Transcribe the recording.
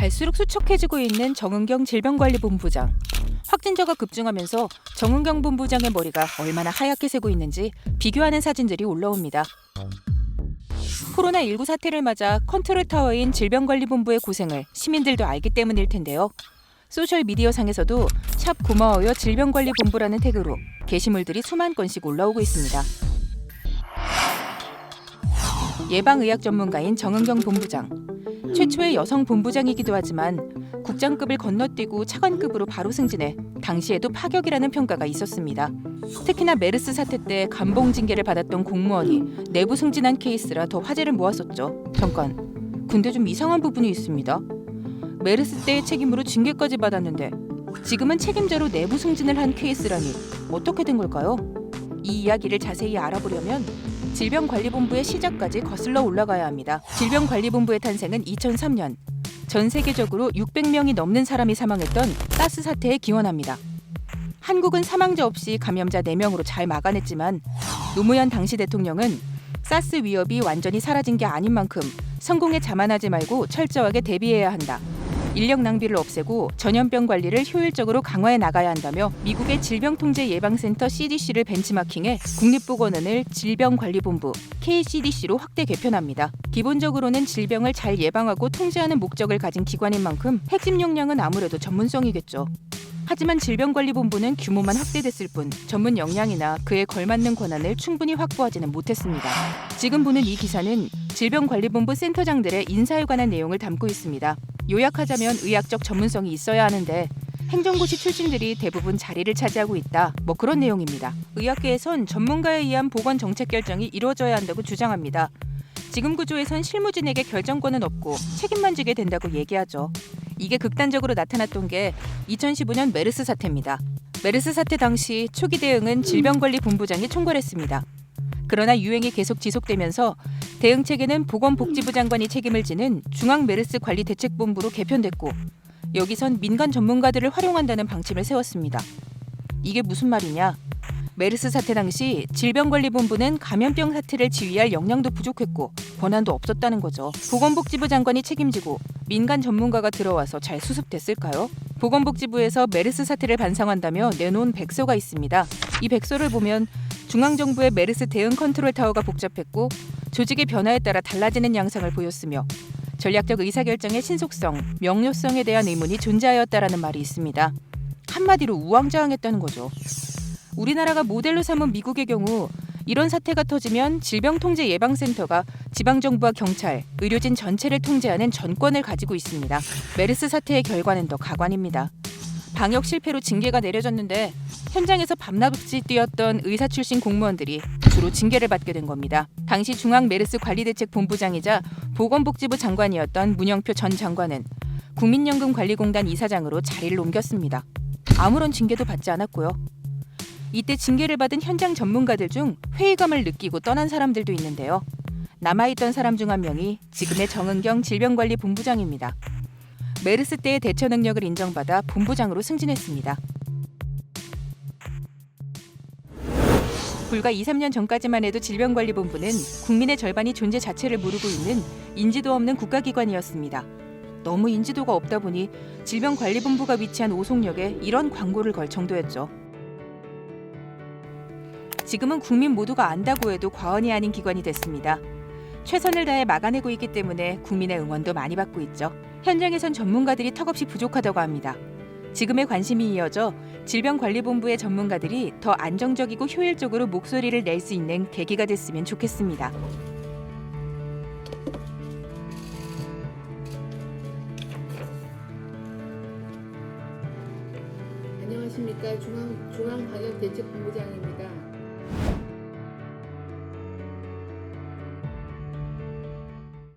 갈수록 수척해지고 있는 정은경 질병관리본부장. 확진자가 급증하면서 정은경 본부장의 머리가 얼마나 하얗게 새고 있는지 비교하는 사진들이 올라옵니다. 코로나19 사태를 맞아 컨트롤타워인 질병관리본부의 고생을 시민들도 알기 때문일 텐데요. 소셜미디어상에서도 샵 고마워요 질병관리본부라는 태그로 게시물들이 수만 건씩 올라오고 있습니다. 예방의학 전문가인 정은경 본부장. 최초의 여성 본부장이기도 하지만 국장급을 건너뛰고 차관급으로 바로 승진해 당시에도 파격이라는 평가가 있었습니다. 특히나 메르스 사태 때 감봉 징계를 받았던 공무원이 내부 승진한 케이스라 더 화제를 모았었죠. 잠깐, 근데 좀 이상한 부분이 있습니다. 메르스 때의 책임으로 징계까지 받았는데 지금은 책임자로 내부 승진을 한 케이스라니 어떻게 된 걸까요? 이 이야기를 자세히 알아보려면 질병관리본부의 시작까지 거슬러 올라가야 합니다. 질병관리본부의 탄생은 2003년. 전 세계적으로 600명이 넘는 사람이 사망했던 사스 사태에 기원합니다. 한국은 사망자 없이 감염자 4명으로 잘 막아냈지만 노무현 당시 대통령은 사스 위협이 완전히 사라진 게 아닌 만큼 성공에 자만하지 말고 철저하게 대비해야 한다. 인력 낭비를 없애고 전염병 관리를 효율적으로 강화해 나가야 한다며 미국의 질병통제예방센터 CDC를 벤치마킹해 국립보건원을 질병관리본부 KCDC로 확대 개편합니다. 기본적으로는 질병을 잘 예방하고 통제하는 목적을 가진 기관인 만큼 핵심 역량은 아무래도 전문성이겠죠. 하지만 질병관리본부는 규모만 확대됐을 뿐 전문 역량이나 그에 걸맞는 권한을 충분히 확보하지는 못했습니다. 지금 보는 이 기사는 질병관리본부 센터장들의 인사에 관한 내용을 담고 있습니다. 요약하자면 의학적 전문성이 있어야 하는데 행정고시 출신들이 대부분 자리를 차지하고 있다. 뭐 그런 내용입니다. 의학계에선 전문가에 의한 보건 정책 결정이 이루어져야 한다고 주장합니다. 지금 구조에선 실무진에게 결정권은 없고 책임만 지게 된다고 얘기하죠. 이게 극단적으로 나타났던 게 2015년 메르스 사태입니다. 메르스 사태 당시 초기 대응은 질병관리본부장이 총괄했습니다. 그러나 유행이 계속 지속되면서 대응 체계는 보건복지부 장관이 책임을 지는 중앙메르스관리대책본부로 개편됐고 여기선 민간 전문가들을 활용한다는 방침을 세웠습니다. 이게 무슨 말이냐? 메르스 사태 당시 질병관리본부는 감염병 사태를 지휘할 역량도 부족했고 권한도 없었다는 거죠. 보건복지부 장관이 책임지고 민간 전문가가 들어와서 잘 수습됐을까요? 보건복지부에서 메르스 사태를 반성한다며 내놓은 백서가 있습니다. 이 백서를 보면 중앙정부의 메르스 대응 컨트롤 타워가 복잡했고 조직의 변화에 따라 달라지는 양상을 보였으며 전략적 의사결정의 신속성, 명료성에 대한 의문이 존재하였다라는 말이 있습니다. 한마디로 우왕좌왕했다는 거죠. 우리나라가 모델로 삼은 미국의 경우 이런 사태가 터지면 질병통제예방센터가 지방정부와 경찰, 의료진 전체를 통제하는 전권을 가지고 있습니다. 메르스 사태의 결과는 더 가관입니다. 방역 실패로 징계가 내려졌는데 현장에서 밤낮없이 뛰었던 의사 출신 공무원들이 주로 징계를 받게 된 겁니다. 당시 중앙메르스관리대책본부장이자 보건복지부 장관이었던 문영표 전 장관은 국민연금관리공단 이사장으로 자리를 옮겼습니다. 아무런 징계도 받지 않았고요. 이때 징계를 받은 현장 전문가들 중 회의감을 느끼고 떠난 사람들도 있는데요. 남아있던 사람 중 한 명이 지금의 정은경 질병관리본부장입니다. 메르스 때의 대처 능력을 인정받아 본부장으로 승진했습니다. 불과 2, 3년 전까지만 해도 질병관리본부는 국민의 절반이 존재 자체를 모르고 있는 인지도 없는 국가기관이었습니다. 너무 인지도가 없다 보니 질병관리본부가 위치한 오송역에 이런 광고를 걸 정도였죠. 지금은 국민 모두가 안다고 해도 과언이 아닌 기관이 됐습니다. 최선을 다해 막아내고 있기 때문에 국민의 응원도 많이 받고 있죠. 현장에선 전문가들이 턱없이 부족하다고 합니다. 지금의 관심이 이어져 질병관리본부의 전문가들이 더 안정적이고 효율적으로 목소리를 낼 수 있는 계기가 됐으면 좋겠습니다. 안녕하십니까. 중앙방역대책본부장입니다.